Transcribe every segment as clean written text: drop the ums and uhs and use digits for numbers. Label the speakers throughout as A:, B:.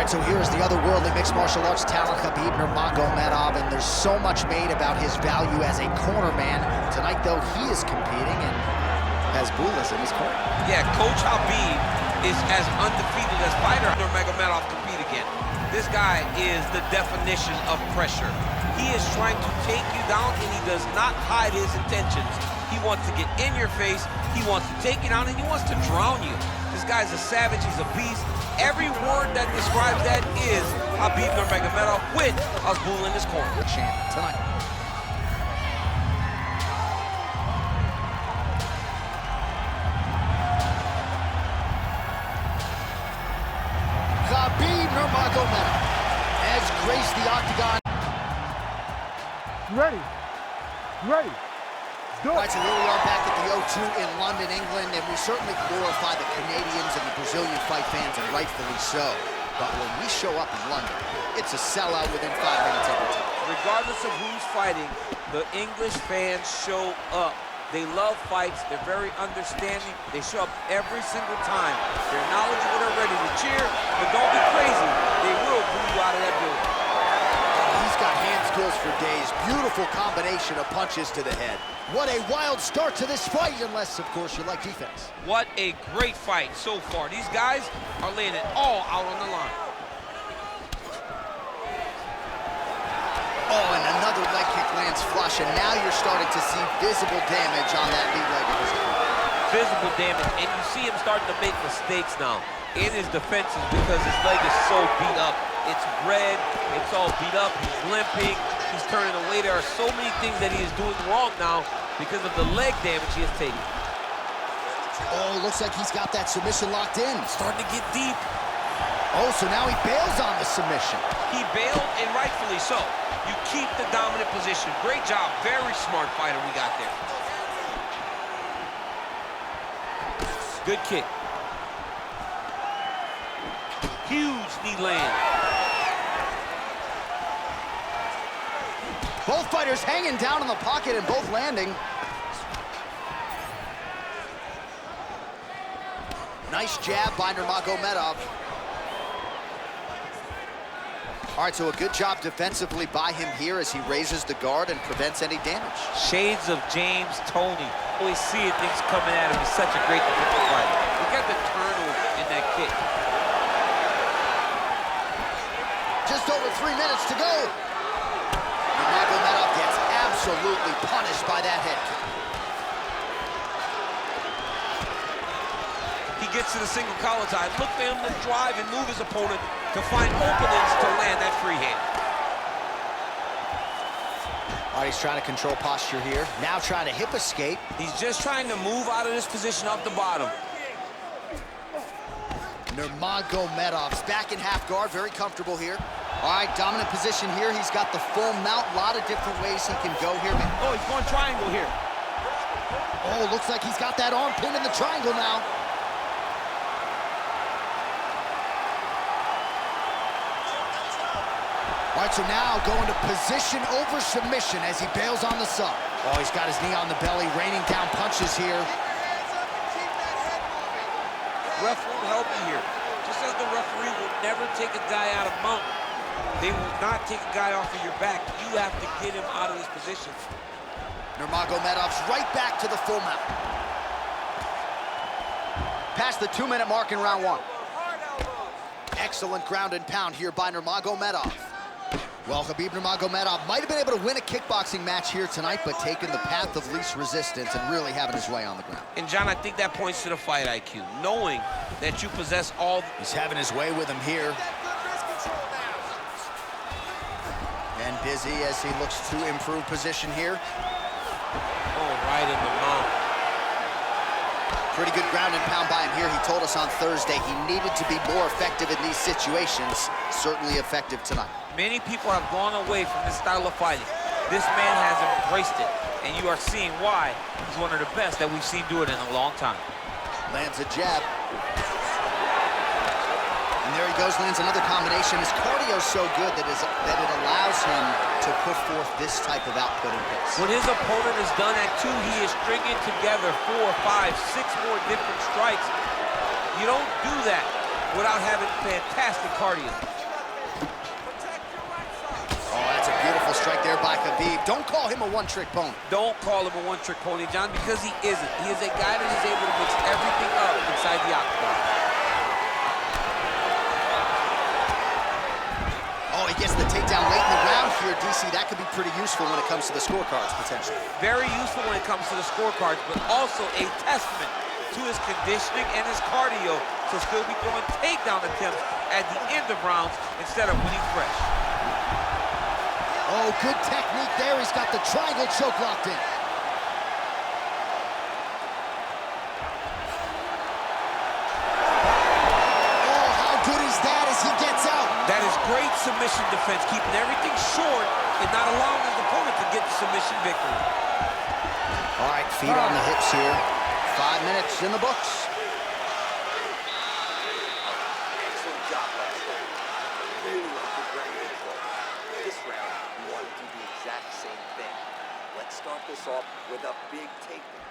A: right, so here's the otherworldly mixed martial arts talent, Khabib Nurmagomedov, and there's so much made about his value as a corner man. Tonight, though, he is competing and has Bulas in his corner.
B: Yeah, Coach Habib is as undefeated as fighter Nurmagomedov compete again. This guy is the definition of pressure. He is trying to take you down, and he does not hide his intentions. He wants to get in your face, he wants to take you down, and he wants to drown you. This guy's a savage, he's a beast. Every word that describes that is Khabib Nurmagomedov with Azbul in his corner.
A: Champ tonight. Khabib Nurmagomedov has graced the octagon.
C: Ready? Ready?
A: All right, so here we are back at the O2 in London, England, and we certainly glorify the Canadians and the Brazilian fight fans, and rightfully so. But when we show up in London, it's a sellout within 5 minutes every time.
B: Regardless of who's fighting, the English fans show up. They love fights, they're very understanding, they show up every single time. They're knowledgeable, they're ready to cheer, but don't be crazy. They will boo you out of that building.
A: He's got hand skills for days. Beautiful combination of punches to the head. What a wild start to this fight, unless, of course, you like defense.
B: What a great fight so far. These guys are laying it all out on the line.
A: Oh, and another leg kick lands flush, and now you're starting to see visible damage on that lead leg of his opponent.
B: Visible damage, and you see him starting to make mistakes now in his defenses because his leg is so beat up. It's red, it's all beat up, he's limping, he's turning away. There are so many things that he is doing wrong now because of the leg damage he has taken.
A: Oh, looks like he's got that submission locked in.
B: Starting to get deep.
A: Oh, so now he bails on the submission.
B: He bailed, and rightfully so. You keep the dominant position. Great job, very smart fighter we got there. Good kick. Huge knee land.
A: Both fighters hanging down in the pocket and both landing. Nice jab by Nurmagomedov. All right, so a good job defensively by him here as he raises the guard and prevents any damage.
B: Shades of James Toney. Always seeing things coming at him. He's such a great defensive fighter. Look at the turnover in that kick.
A: Just over 3 minutes to go. Nurmagomedov gets absolutely punished by that head kick.
B: He gets to the single collar tie. Look for him to drive and move his opponent to find openings to land that free hand.
A: All right, he's trying to control posture here. Now trying to hip escape.
B: He's just trying to move out of this position off the bottom.
A: Nurmagomedov's back in half guard, very comfortable here. All right, dominant position here. He's got the full mount, a lot of different ways he can go here.
B: Oh, he's going triangle here.
A: Oh, looks like he's got that arm pinned in the triangle now. All right, so now going to position over submission as he bails on the sub. Oh, he's got his knee on the belly, raining down punches here.
B: Ref won't help you here. Just as the referee will never take a guy out of mount, they will not take a guy off of your back. You have to get him out of this position.
A: Nurmagomedov's right back to the full mount. Past the 2-minute mark in round 1. Excellent ground and pound here by Nurmagomedov. Well, Khabib Nurmagomedov might have been able to win a kickboxing match here tonight, but taking the path of least resistance and really having his way on the ground.
B: And John, I think that points to the fight IQ, knowing that you possess all.
A: He's having his way with him here. And busy as he looks to improve position here.
B: Oh, right in the mouth.
A: Pretty good ground and pound by him here. He told us on Thursday he needed to be more effective in these situations. Certainly effective tonight.
B: Many people have gone away from this style of fighting. This man has embraced it, and you are seeing why he's one of the best that we've seen do it in a long time.
A: Lands a jab. And there he goes, lands another combination. His cardio's so good that it allows him to put forth this type of output and pace.
B: When his opponent is done at 2, he is stringing together 4, 5, 6 more different strikes. You don't do that without having fantastic cardio.
A: Oh, that's a beautiful strike there by Khabib. Don't call him a one-trick pony.
B: Don't call him a one-trick pony, John, because he isn't. He is a guy that is able to mix everything up inside the octagon.
A: Oh, he gets the takedown late in the round here, DC. That could be pretty useful when it comes to the scorecards, potentially.
B: Very useful when it comes to the scorecards, but also a testament to his conditioning and his cardio to still be throwing takedown attempts at the end of rounds instead of winning fresh.
A: Oh, good technique there. He's got the triangle choke locked in. Oh, how good is that as he gets out?
B: That is great submission defense, keeping everything short and not allowing his opponent to get the submission victory.
A: All right, feet on the hips here. 5 minutes in the books.
D: Excellent job last round. Really good ground control. This round, we want to do the exact same thing. Let's start this off with a big takedown.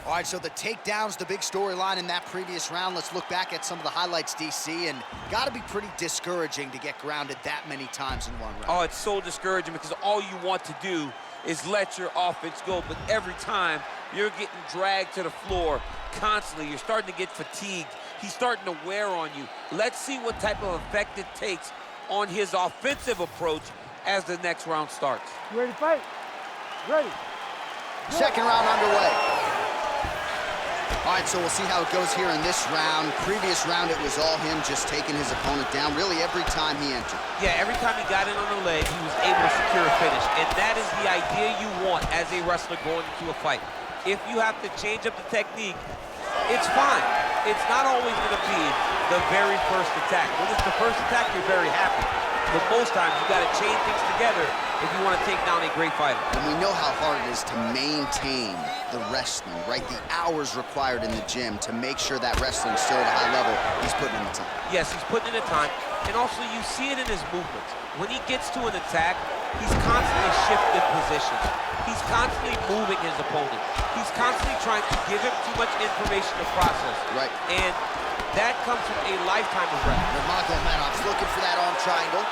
A: All right, so the takedown's the big storyline in that previous round. Let's look back at some of the highlights, DC, and got to be pretty discouraging to get grounded that many times in one round.
B: Oh, it's so discouraging because all you want to do is let your offense go, but every time you're getting dragged to the floor constantly. You're starting to get fatigued. He's starting to wear on you. Let's see what type of effect it takes on his offensive approach as the next round starts.
C: You ready to fight? Ready.
A: Second round underway. All right, so we'll see how it goes here in this round. Previous round, it was all him just taking his opponent down really every time he entered.
B: Yeah, every time he got in on the leg, he was able to secure a finish. And that is the idea you want as a wrestler going into a fight. If you have to change up the technique, it's fine. It's not always going to be the very first attack. When it's the first attack, you're very happy. But most times, you got to chain things together if you want to take down a great fighter.
A: And we know how hard it is to maintain the wrestling, right? The hours required in the gym to make sure that wrestling's still at a high level. He's putting in the time.
B: Yes, he's putting in the time. And also, you see it in his movements. When he gets to an attack, he's constantly shifting positions. He's constantly moving his opponent. He's constantly trying to give him too much information to process.
A: Right.
B: And that comes from a lifetime of wrestling.
A: Nurmagomedov's looking for that arm triangle.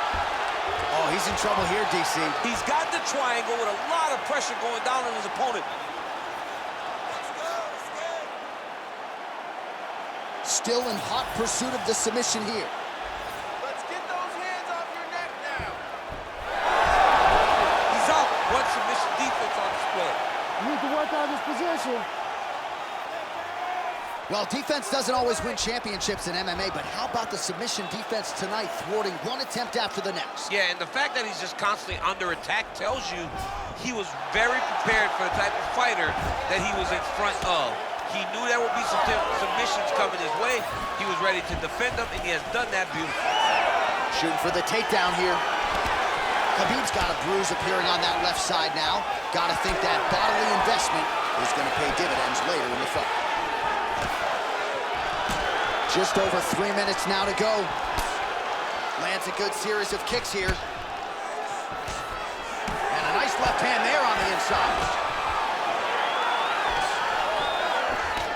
A: Oh, he's in trouble here, DC.
B: He's got the triangle with a lot of pressure going down on his opponent.
A: Still in hot pursuit of the submission here.
D: Let's get those hands off your neck now.
B: He's out. One submission defense on display.
C: You need to work on this position.
A: Well, defense doesn't always win championships in MMA, but how about the submission defense tonight, thwarting one attempt after the next?
B: Yeah, and the fact that he's just constantly under attack tells you he was very prepared for the type of fighter that he was in front of. He knew there would be some submissions coming his way. He was ready to defend them, and he has done that beautifully.
A: Shooting for the takedown here. Khabib's got a bruise appearing on that left side now. Got to think that bodily investment is going to pay dividends later in the fight. Just over 3 minutes now to go. Lands a good series of kicks here. And a nice left hand there on the inside.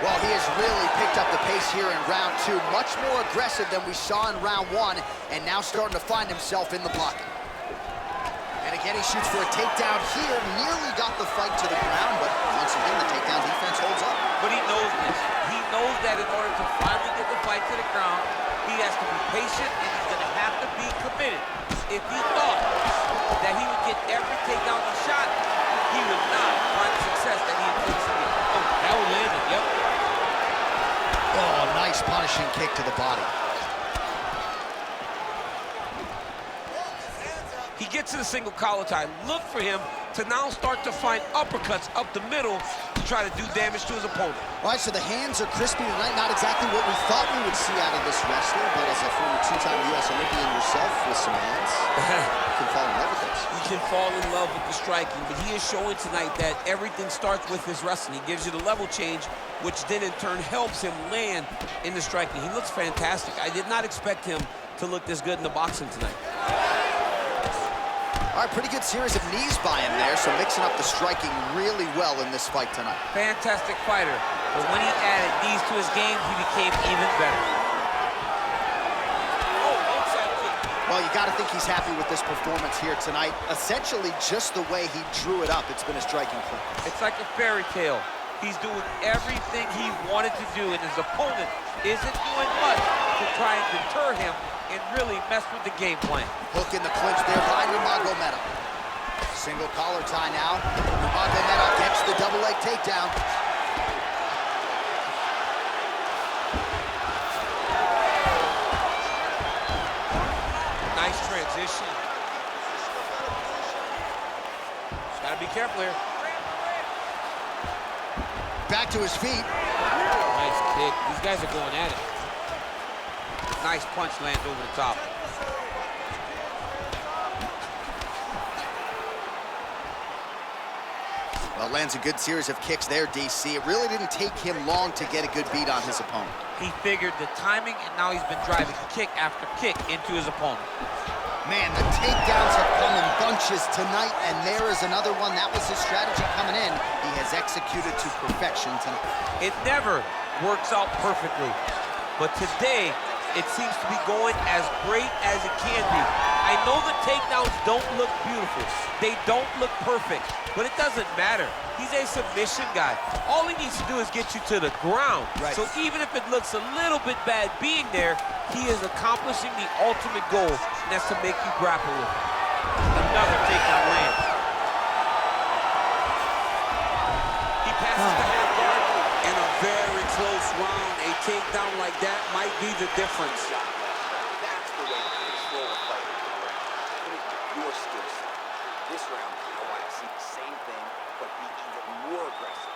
A: Well, he has really picked up the pace here in round 2. Much more aggressive than we saw in round 1, and now starting to find himself in the pocket. And again, he shoots for a takedown here. Nearly got the fight to the ground, but once again, the takedown defense holds up.
B: But he knows this. He knows that in order to finally get the fight to the ground, he has to be patient, and he's going to have to be committed. If he thought that he would get every takedown he shot, he would not find the success that he anticipated. Oh, that would land it, yep.
A: Oh, nice punishing kick to the body.
B: He gets to the single collar tie. Look for him to now start to find uppercuts up the middle to try to do damage to his opponent.
A: All right, so the hands are crispy tonight. Not exactly what we thought we would see out of this wrestler, but as a former two-time U.S. Olympian yourself with some hands, you can fall in love with this.
B: You can fall in love with the striking, but he is showing tonight that everything starts with his wrestling. He gives you the level change, which then in turn helps him land in the striking. He looks fantastic. I did not expect him to look this good in the boxing tonight.
A: All right, pretty good series of knees by him there, so mixing up the striking really well in this fight tonight.
B: Fantastic fighter, but when he added knees to his game, he became even better.
A: Well, you got to think he's happy with this performance here tonight. Essentially, just the way he drew it up, it's been a striking clip.
B: It's like a fairy tale. He's doing everything he wanted to do, and his opponent isn't doing much to try and deter him and really mess with the game plan.
A: Hook in the clinch there by Nurmagomedov. Single collar tie now. Nurmagomedov gets the double leg takedown.
B: Nice transition. Just gotta be careful here.
A: Back to his feet.
B: Nice kick. These guys are going at it. Nice punch lands over the top.
A: Well, lands a good series of kicks there, DC. It really didn't take him long to get a good beat on his opponent.
B: He figured the timing, and now he's been driving kick after kick into his opponent.
A: Man, the takedowns have come in bunches tonight, and there is another one. That was his strategy coming in. He has executed to perfection tonight.
B: It never works out perfectly, but today it seems to be going as great as it can be. I know the takedowns don't look beautiful. They don't look perfect, but it doesn't matter. He's a submission guy. All he needs to do is get you to the ground.
A: Right.
B: So even if it looks a little bit bad being there, he is accomplishing the ultimate goal, and that's to make you grapple with it. Another takedown lands. He passes the half guard.
E: In a very close round, a takedown like that might be the difference.
D: That's the way to control a fight. Put it to your skill set. This round, I want to see the same thing, but be even more aggressive.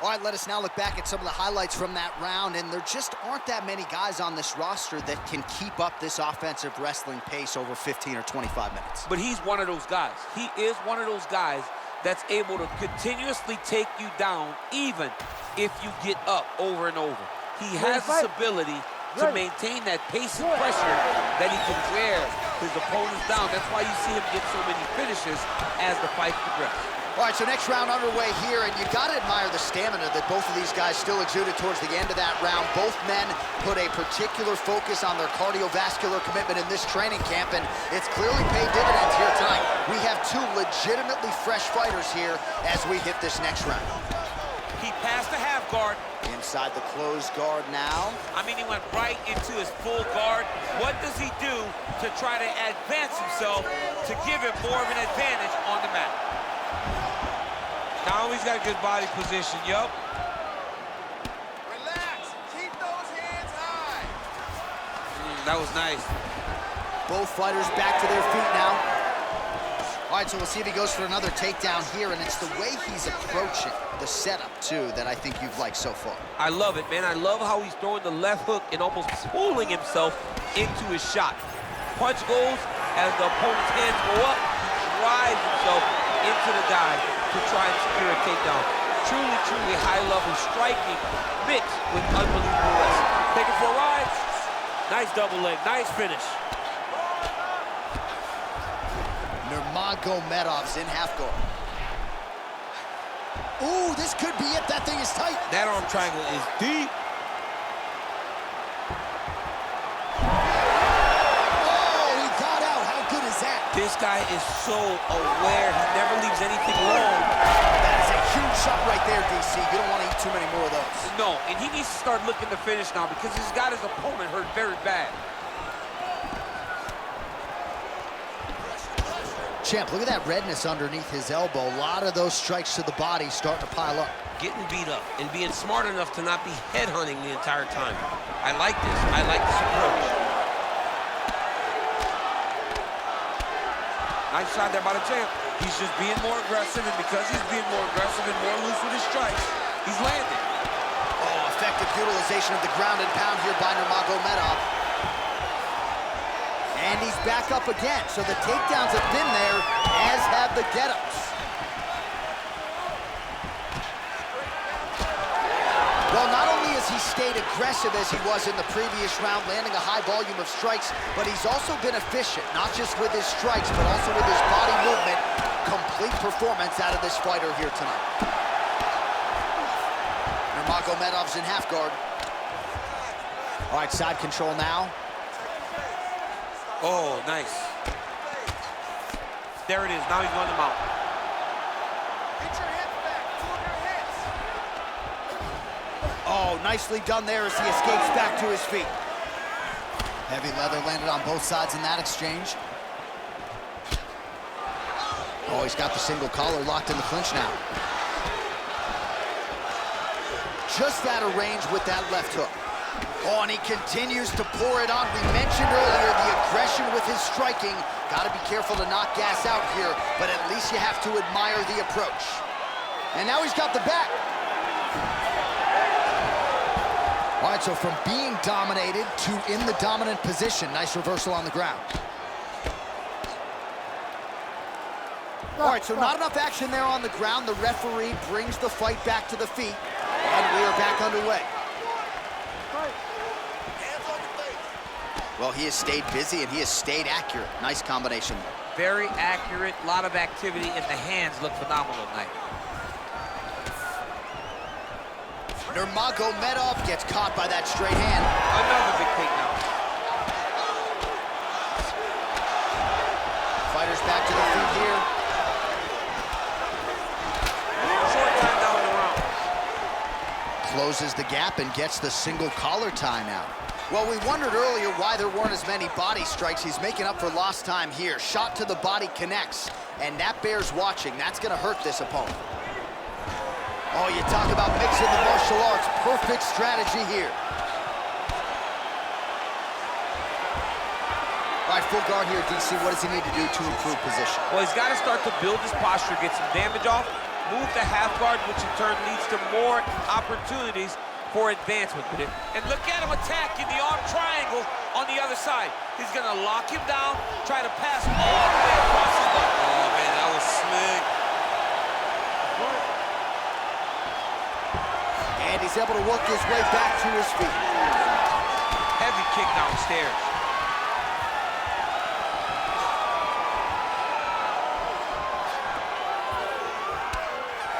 A: All right, let us now look back at some of the highlights from that round, and there just aren't that many guys on this roster that can keep up this offensive wrestling pace over 15 or 25 minutes.
B: But he's one of those guys. He is one of those guys that's able to continuously take you down even if you get up over and over. He has this ability to maintain that pace and pressure that he can wear his opponents down. That's why you see him get so many finishes as the fight progresses.
A: All right, so next round underway here, and you got to admire the stamina that both of these guys still exuded towards the end of that round. Both men put a particular focus on their cardiovascular commitment in this training camp, and it's clearly paid dividends here tonight. We have two legitimately fresh fighters here as we hit this next round.
B: He passed the half guard.
A: Inside the closed guard now.
B: I mean, he went right into his full guard. What does he do to try to advance himself to give him more of an advantage on the mat? Now he's got a good body position, yup.
E: Relax, keep those hands high.
B: That was nice.
A: Both fighters back to their feet now. All right, so we'll see if he goes for another takedown here, and it's the way he's approaching the setup, too, that I think you've liked so far.
B: I love it, man. I love how he's throwing the left hook and almost pulling himself into his shot. Punch goes as the opponent's hands go up, he drives himself into the guy to try and secure a takedown. Truly, truly high-level striking mixed with unbelievable wrestling. Take it for a ride. Nice double leg, nice finish.
A: Nurmagomedov's in half guard. Ooh, this could be it. That thing is tight.
B: That arm triangle is deep.
A: Oh, he got out. How good is that?
B: This guy is so aware. He never leaves anything wrong.
A: That is a huge shot right there, DC. You don't want to eat too many more of those.
B: No, and he needs to start looking to finish now because he's got his opponent hurt very bad.
A: Champ, look at that redness underneath his elbow. A lot of those strikes to the body starting to pile up.
B: Getting beat up and being smart enough to not be headhunting the entire time. I like this. I like this approach. Nice shot there by the champ. He's just being more aggressive, and because he's being more aggressive and more loose with his strikes, he's landing.
A: Oh, effective utilization of the ground and pound here by Nurmagomedov. And he's back up again. So the takedowns have been there, as have the get-ups. Well, not only has he stayed aggressive as he was in the previous round, landing a high volume of strikes, but he's also been efficient, not just with his strikes, but also with his body movement. Complete performance out of this fighter here tonight. Nurmagomedov's in half guard. All right, side control now.
B: Oh, nice. There it is. Now he's on the mount.
A: Oh, nicely done there as he escapes back to his feet. Heavy leather landed on both sides in that exchange. Oh, he's got the single collar locked in the clinch now. Just out of range with that left hook. Oh, and he continues to pour it on. We mentioned earlier the aggression with his striking. Got to be careful to not gas out here, but at least you have to admire the approach. And now he's got the back. All right, so from being dominated to in the dominant position. Nice reversal on the ground. All right, so not enough action there on the ground. The referee brings the fight back to the feet, and we are back underway. Well, he has stayed busy, and he has stayed accurate. Nice combination.
B: Very accurate, a lot of activity, and the hands look phenomenal tonight.
A: Nurmagomedov gets caught by that straight hand.
B: Another big takedown.
A: Fighters back to the feet here.
B: Short time down the round.
A: Closes the gap and gets the single collar tie now. Well, we wondered earlier why there weren't as many body strikes. He's making up for lost time here. Shot to the body connects, and that bears watching. That's gonna hurt this opponent. Oh, you talk about mixing the martial arts. Perfect strategy here. All right, full guard here, DC. What does he need to do to improve position?
B: Well, he's got to start to build his posture, get some damage off, move to half guard, which in turn leads to more opportunities for advancement. And look at him attacking the arm triangle on the other side. He's going to lock him down, try to pass all the way across his body. Oh, man, that was slick.
A: And he's able to work his way back to his feet.
B: Heavy kick downstairs.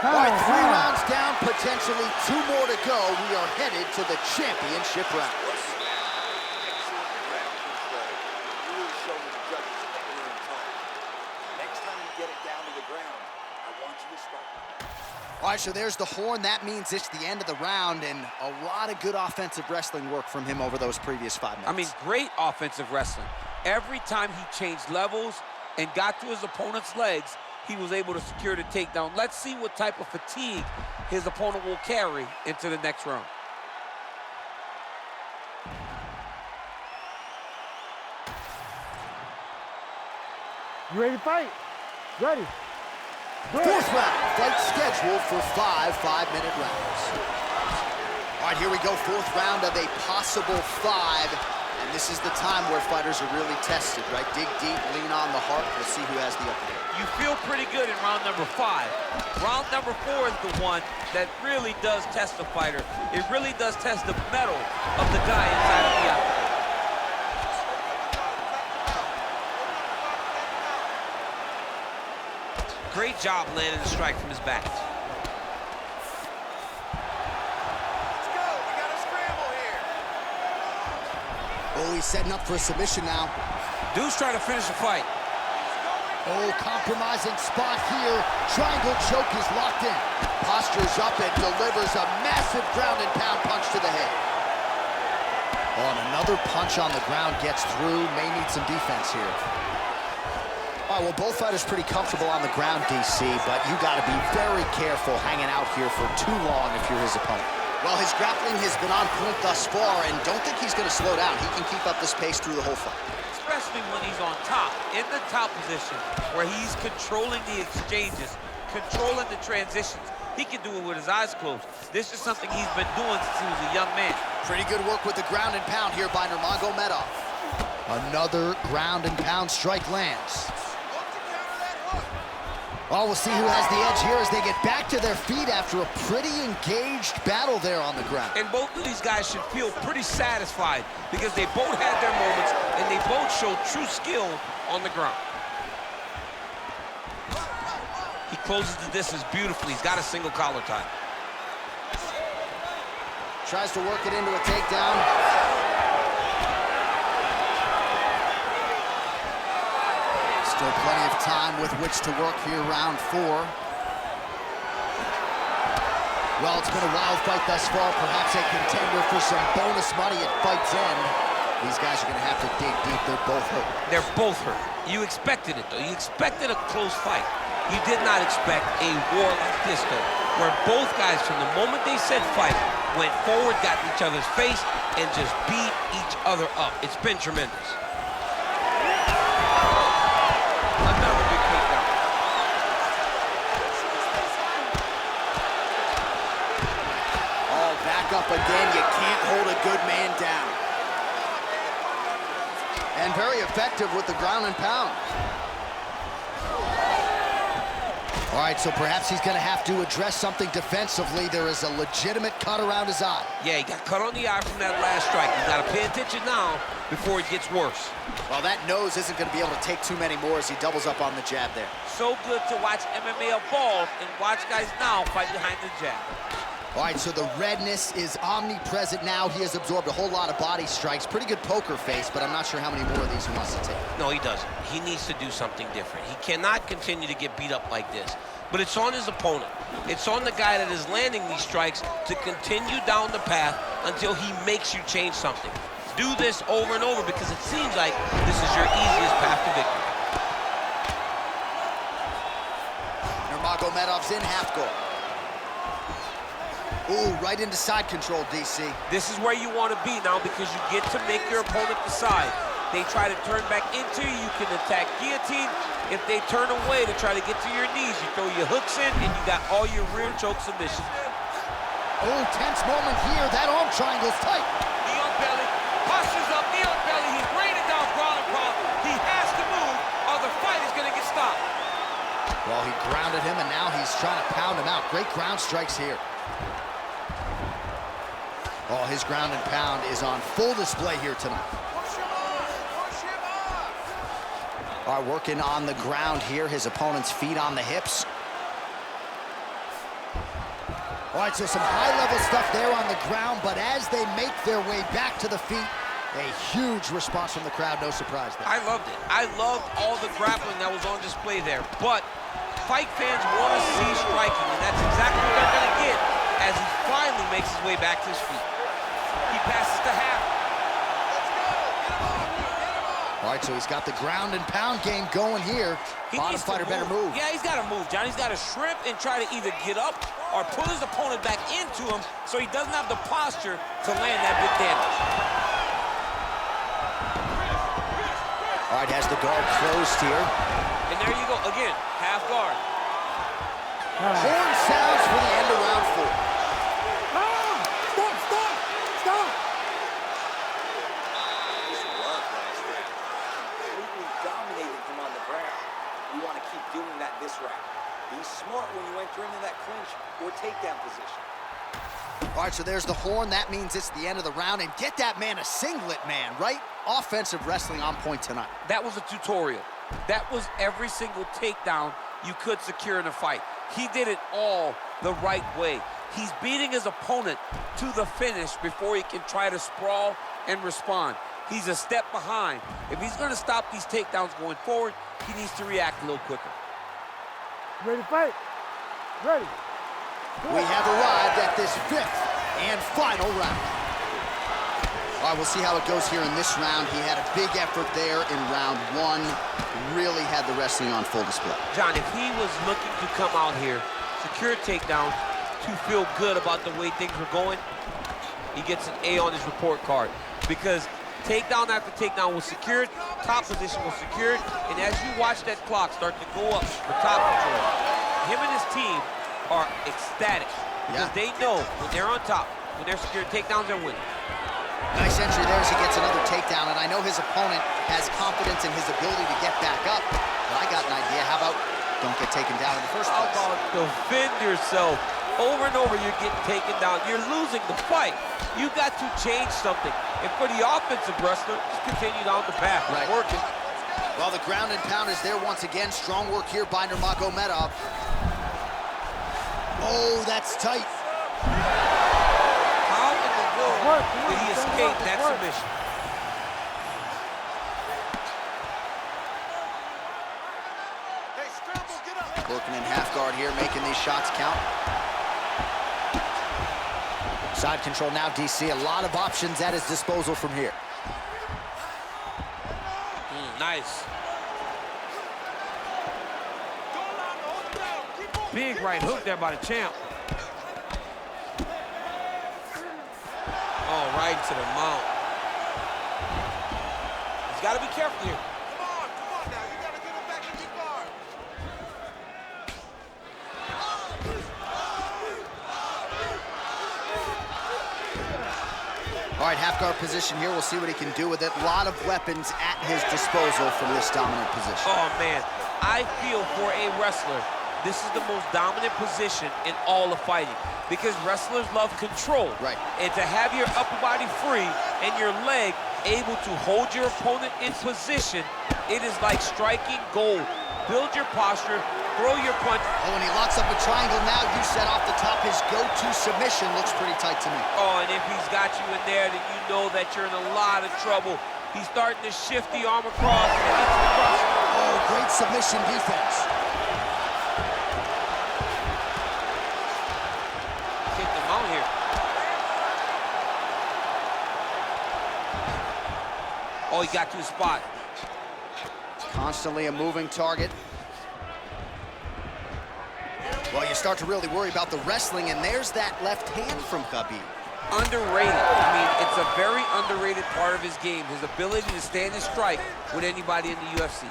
A: All right, 3 rounds down, potentially 2 more to go. We are headed to the championship round.
D: Excellent ground control. Really showing the judges that you're in time. Next time you get it down to the ground, I want you to start.
A: All right, so there's the horn. That means it's the end of the round, and a lot of good offensive wrestling work from him over those previous 5 minutes.
B: I mean, great offensive wrestling. Every time he changed levels and got to his opponent's legs, he was able to secure the takedown. Let's see what type of fatigue his opponent will carry into the next round.
C: You ready to fight? Ready.
A: Fourth round, fight scheduled for 5 5-minute rounds. All right, here we go, 4th round of a possible 5. And this is the time where fighters are really tested, right? Dig deep, lean on the heart. We'll see who has the upper hand.
B: You feel pretty good in round number 5. Round number 4 is the one that really does test the fighter. It really does test the mettle of the guy inside of the octagon. Great job landing the strike from his back.
D: Let's go. We got a scramble here.
A: Oh, he's setting up for a submission now.
B: Dude's trying to finish the fight.
A: Oh, compromising spot here. Triangle choke is locked in. Postures up and delivers a massive ground and pound punch to the head. Oh, and another punch on the ground gets through. May need some defense here. All right, well, both fighters pretty comfortable on the ground, DC, but you got to be very careful hanging out here for too long if you're his opponent. Well, his grappling has been on point thus far, and don't think he's going to slow down. He can keep up this pace through the whole fight.
B: Especially when he's on top, in the top position, where he's controlling the exchanges, controlling the transitions. He can do it with his eyes closed. This is something he's been doing since he was a young man. Pretty good work with the ground and pound here by Nurmagomedov. Another ground and pound strike lands. Oh, we'll see who has the edge here as they get back to their feet after a pretty engaged battle there on the ground. And both of these guys should feel pretty satisfied because they both had their moments and they both showed true skill on the ground. He closes the distance beautifully. He's got a single collar tie.
A: Tries to work it into a takedown. Still plenty of time with which to work here, round 4. Well, it's been a wild fight thus far, perhaps a contender for some bonus money at fight's end. These guys are gonna have to dig deep. They're both hurt.
B: They're both hurt. You expected it, though. You expected a close fight. You did not expect a war like this, though, where both guys, from the moment they said fight, went forward, got in each other's face, and just beat each other up. It's been tremendous. Another big takedown.
A: Oh, back up again. You can't hold a good man down. And very effective with the ground and pound. All right, so perhaps he's gonna have to address something defensively. There is a legitimate cut around his eye.
B: Yeah, he got cut on the eye from that last strike. He's got to pay attention now before it gets worse.
A: Well, that nose isn't gonna be able to take too many more as he doubles up on the jab there.
B: So good to watch MMA evolve and watch guys now fight behind the jab.
A: All right, so the redness is omnipresent now. He has absorbed a whole lot of body strikes. Pretty good poker face, but I'm not sure how many more of these he wants to take.
B: No, he doesn't. He needs to do something different. He cannot continue to get beat up like this. But it's on his opponent. It's on the guy that is landing these strikes to continue down the path until he makes you change something. Do this over and over because it seems like this is your easiest path to victory.
A: Nurmagomedov's in half guard. Ooh, right into side control, DC.
B: This is where you want to be now because you get to make your opponent decide. They try to turn back into you, you can attack guillotine. If they turn away to try to get to your knees, you throw your hooks in and you got all your rear choke submissions.
A: Oh, tense moment here. That arm triangle's tight.
B: Knee on belly, postures up, knee on belly. He's raining down ground and pound. He has to move or the fight is going to get stopped.
A: Well, he grounded him and now he's trying to pound him out. Great ground strikes here. Oh, his ground and pound is on full display here tonight. All right, working on the ground here. His opponent's feet on the hips. All right, so some high-level stuff there on the ground, but as they make their way back to the feet, a huge response from the crowd. No surprise there.
B: I loved it. I loved all the grappling that was on display there. But fight fans want to see striking, and that's exactly what they're going to get as he finally makes his way back to his feet. He passes to half.
A: All right, so he's got the ground and pound game going here. Bottom fighter better move.
B: Yeah, he's got to move, John. He's got to shrimp and try to either get up or pull his opponent back into him so he doesn't have the posture to land that big damage.
A: All right, has the guard closed here.
B: And there you go, again, half guard.
A: Horn sounds for the end of round 4.
C: Stop!
D: His love last round. Completely dominated him on the ground. You want to keep doing that this round. Be smart when you enter into that clinch or takedown position.
A: All right, so there's the horn. That means it's the end of the round. And get that man a singlet, man, right? Offensive wrestling on point tonight.
B: That was a tutorial. That was every single takedown you could secure in a fight. He did it all the right way. He's beating his opponent to the finish before he can try to sprawl and respond. He's a step behind. If he's going to stop these takedowns going forward, he needs to react a little quicker.
C: Ready to fight? Ready.
A: We have arrived at this 5th and final round. All right, we'll see how it goes here in this round. He had a big effort there in round 1. Really had the wrestling on full display.
B: John, if he was looking to come out here, secure a takedown, to feel good about the way things were going, he gets an A on his report card. Because takedown after takedown was secured, top position was secured, and as you watch that clock start to go up for top control, him and his team are ecstatic. Because they know when they're on top, when they're secured takedowns, they're winning.
A: Nice entry there as he gets another takedown, and I know his opponent has confidence in his ability to get back up, but I got an idea. How about don't get taken down in the first place?
B: How about defend yourself? Over and over, you're getting taken down. You're losing the fight. You got to change something. And for the offensive wrestler, just continue down the path.
A: Right.
B: Working.
A: Well, the ground and pound is there once again. Strong work here by Nurmagomedov. Oh, that's tight.
B: How in the Did he escape that submission?
A: Working in half guard here, making these shots count. Side control now, DC. A lot of options at his disposal from here.
B: Nice. Big right hook there by the champ. Oh, right into the mount. He's got to be careful here.
E: Come on now. You got to get him back in your guard.
A: All right, half guard position here. We'll see what he can do with it. A lot of weapons at his disposal from this dominant position.
B: Oh, man. I feel for a wrestler, this is the most dominant position in all of fighting because wrestlers love control.
A: Right.
B: And to have your upper body free and your leg able to hold your opponent in position, it is like striking gold. Build your posture, throw your punch.
A: Oh, and he locks up a triangle now. You said off the top, his go-to submission looks pretty tight to me.
B: Oh, and if he's got you in there, then you know that you're in a lot of trouble. He's starting to shift the arm across and into the cross.
A: Oh, great submission defense.
B: Kick them out here. Oh, he got to his spot.
A: Constantly a moving target. Well, you start to really worry about the wrestling, and there's that left hand from Khabib.
B: Underrated. I mean, it's a very underrated part of his game, his ability to stand and strike with anybody in the UFC.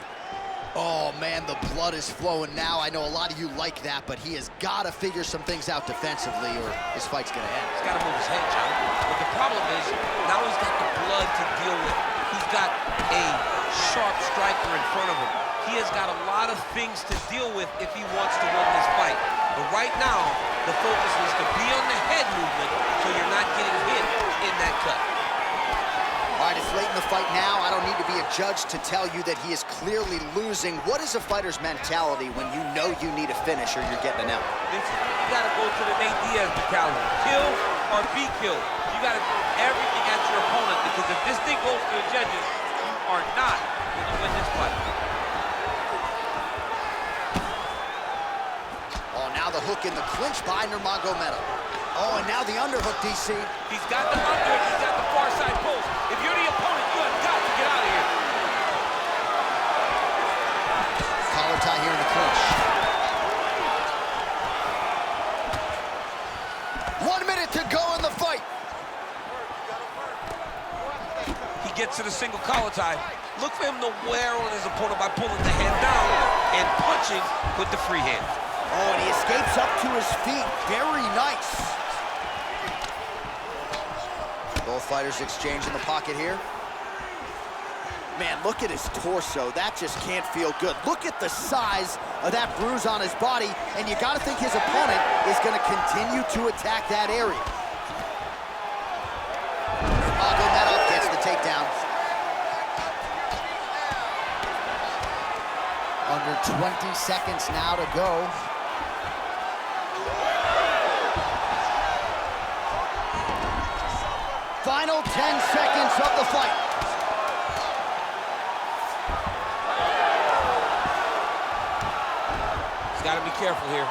A: Oh, man, the blood is flowing now. I know a lot of you like that, but he has got to figure some things out defensively or his fight's going to end.
B: He's got to move his head, John. But the problem is, now he's got the blood to deal with. He's got a sharp striker in front of him. He has got a lot of things to deal with if he wants to win this fight. But right now, the focus is to be on the head movement so you're not getting hit in that cut.
A: All right, it's late in the fight now. I don't need to be a judge to tell you that he is clearly losing. What is a fighter's mentality when you know you need a finish or you're getting an out?
B: You got to go to the Nate Diaz mentality. Kill or be killed. You got to throw everything at your opponent because if this thing goes to the judges, you are not going to win this fight.
A: Oh, now the hook in the clinch by Nurmagomedov. Oh, and now the underhook, DC.
B: He's got the underhook, he's got the far side post. If you're the opponent, you have got to get out of here.
A: Collar tie here in the clinch. 1 minute to go in the fight.
B: He gets to the single collar tie. Look for him to wear on his opponent by pulling the hand down and punching with the free hand.
A: Oh, and he escapes up to his feet. Very nice. Both fighters exchange in the pocket here. Man, look at his torso. That just can't feel good. Look at the size of that bruise on his body, and you gotta think his opponent is gonna continue to attack that area. Nurmagomedov gets the takedown. Under 20 seconds now to go. Final 10 seconds of the fight.
B: He's got to be careful here.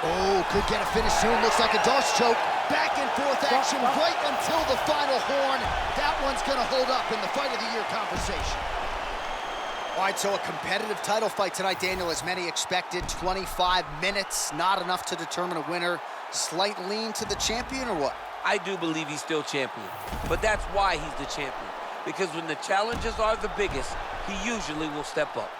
A: Oh, could get a finish soon. Looks like a Darce choke. Back and forth action right until the final horn. That one's gonna hold up in the Fight of the Year conversation. All right, so a competitive title fight tonight, Daniel, as many expected. 25 minutes, not enough to determine a winner. Slight lean to the champion or what?
B: I do believe he's still champion, but that's why he's the champion. Because when the challenges are the biggest, he usually will step up.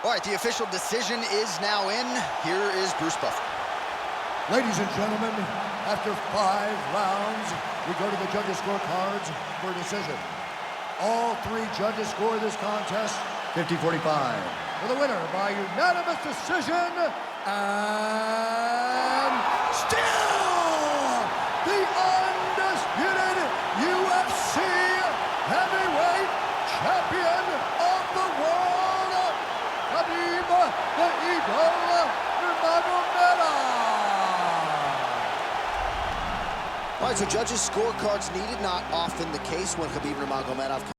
A: All right, the official decision is now in. Here is Bruce Buffer.
C: Ladies and gentlemen, after 5 rounds, we go to the judges' scorecards for a decision. All 3 judges score this contest 50-45. For the winner by unanimous decision, and
A: All right, so judges' scorecards needed, not often the case when Khabib Nurmagomedov